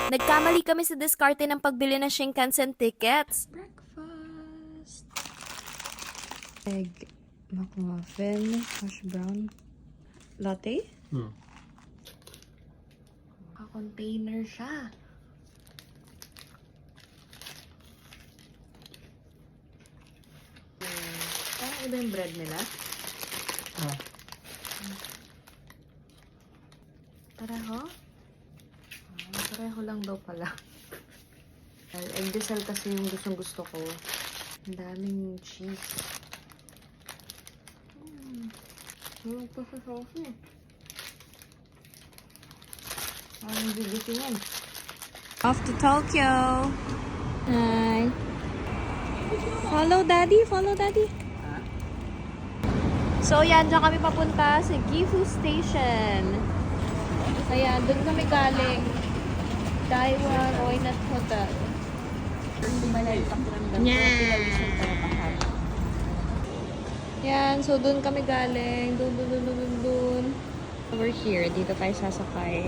Nagkamali kami sa diskarte ng pagbili ng Shinkansen tickets. Breakfast. Egg McMuffin, hash brown, latte. Container siya. Parang iba yung bread nila. Pareho? Pareho lang daw pala. Egg diesel kasi yung gusto ko. Ang daming cheese. Yung pa sa sauce eh. Parang gigisingin. Off to Tokyo! Hi! Follow daddy! Follow daddy! So yan, dyan kami papunta sa Gifu Station. Ayan, doon kami galing. Daiwa Roynat Hotel. Yan, so doon kami galing. Doon. Over here, dito tayo sasakay.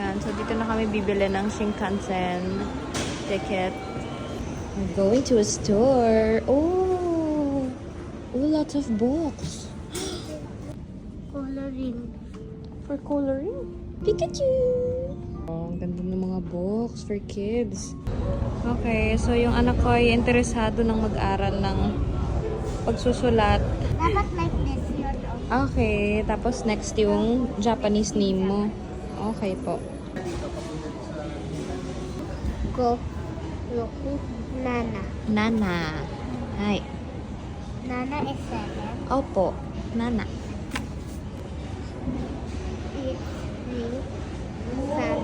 Yan, so dito na kami bibili ng Shinkansen ticket. We're going to a store. Oh, lots of books. Coloring. For coloring? Pikachu! Oh, ang ganda ng mga books for kids. Okay, so yung anak ko ay interesado ng mag-aral ng pagsusulat. Dapat like this. Okay, tapos next yung Japanese name mo. Okay po. Go. Roku. Nana. Nana. Hi. Nana is 7. Opo. Nana. Eat. Ni. San.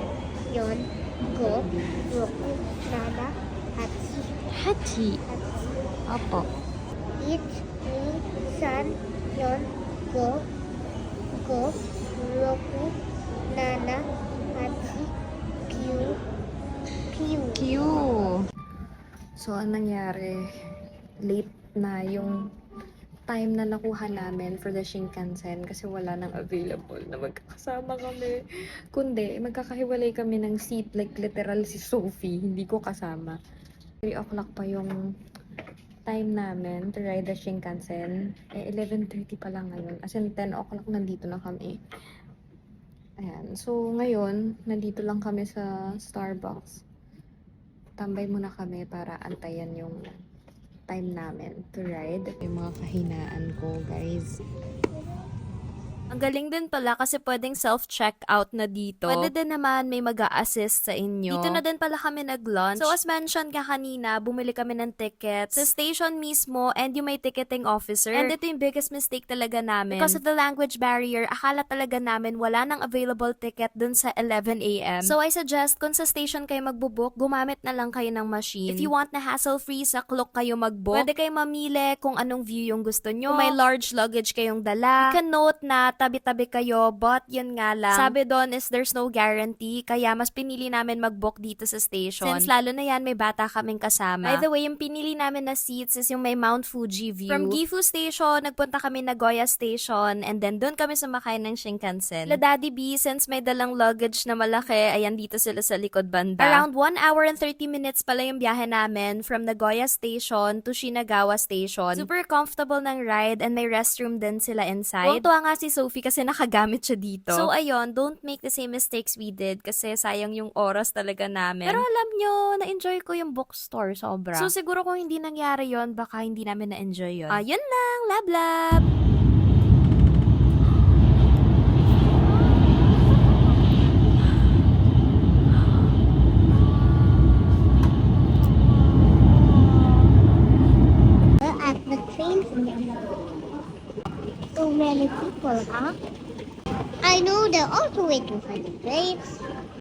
Yon. Go. Roku. Nana. Hachi. Hachi. Hachi. Opo. Eat. Ni. San. Yon. Go. Go. Roku. Nana. Hachi. Pew. Pew. Q. So, anong nangyari? Late na yung time na nakuha namin for the Shinkansen kasi wala nang available na magkakasama kami. Kundi, magkakahiwalay kami ng seat. Like, literal si Sophie. Hindi ko kasama. 3 o'clock pa yung time namin to ride the Shinkansen. 11:30 pa lang ngayon. As in, 10 o'clock nandito na kami. Ayan. So, ngayon, nandito lang kami sa Starbucks. Tambay muna kami para antayan yung time namin to ride. Yung mga kahinaan ko, guys. Ang galing din pala kasi pwedeng self-checkout na dito. Pwede din naman may mag-a-assist sa inyo. Dito na din pala kami nag-lunch. So as mentioned ka kanina, bumili kami ng tickets sa station mismo and yung may ticketing officer. And ito yung biggest mistake talaga namin. Because of the language barrier, akala talaga namin wala nang available ticket dun sa 11 a.m. So I suggest kung sa station kayo magbubook, gumamit na lang kayo ng machine. If you want na hassle-free, sa clock kayo mag-book. Pwede kayo mamili kung anong view yung gusto nyo. Kung may large luggage kayong dala. You can note na tabi-tabi kayo, but yun nga lang. Sabi doon is there's no guarantee, kaya mas pinili namin mag-book dito sa station. Since lalo na yan, may bata kaming kasama. By the way, yung pinili namin na seats is yung may Mount Fuji view. From Gifu Station, nagpunta kami Nagoya Station, and then doon kami sumakay ng Shinkansen. La Daddy B, since may dalang luggage na malaki, ayan dito sila sa likod banda. Around 1 hour and 30 minutes pala yung biyahe namin from Nagoya Station to Shinagawa Station. Super comfortable ng ride and may restroom din sila inside. Tuwa nga si Sophie kasi nakagamit siya dito. So ayun, don't make the same mistakes we did kasi sayang yung oras talaga namin. Pero alam nyo, na-enjoy ko yung bookstore sobra. So siguro kung hindi nangyari yon, baka hindi namin na-enjoy yon. Ayun lang, lab lab! We're at the train station. So many people, huh? I know they're also waiting for the trains.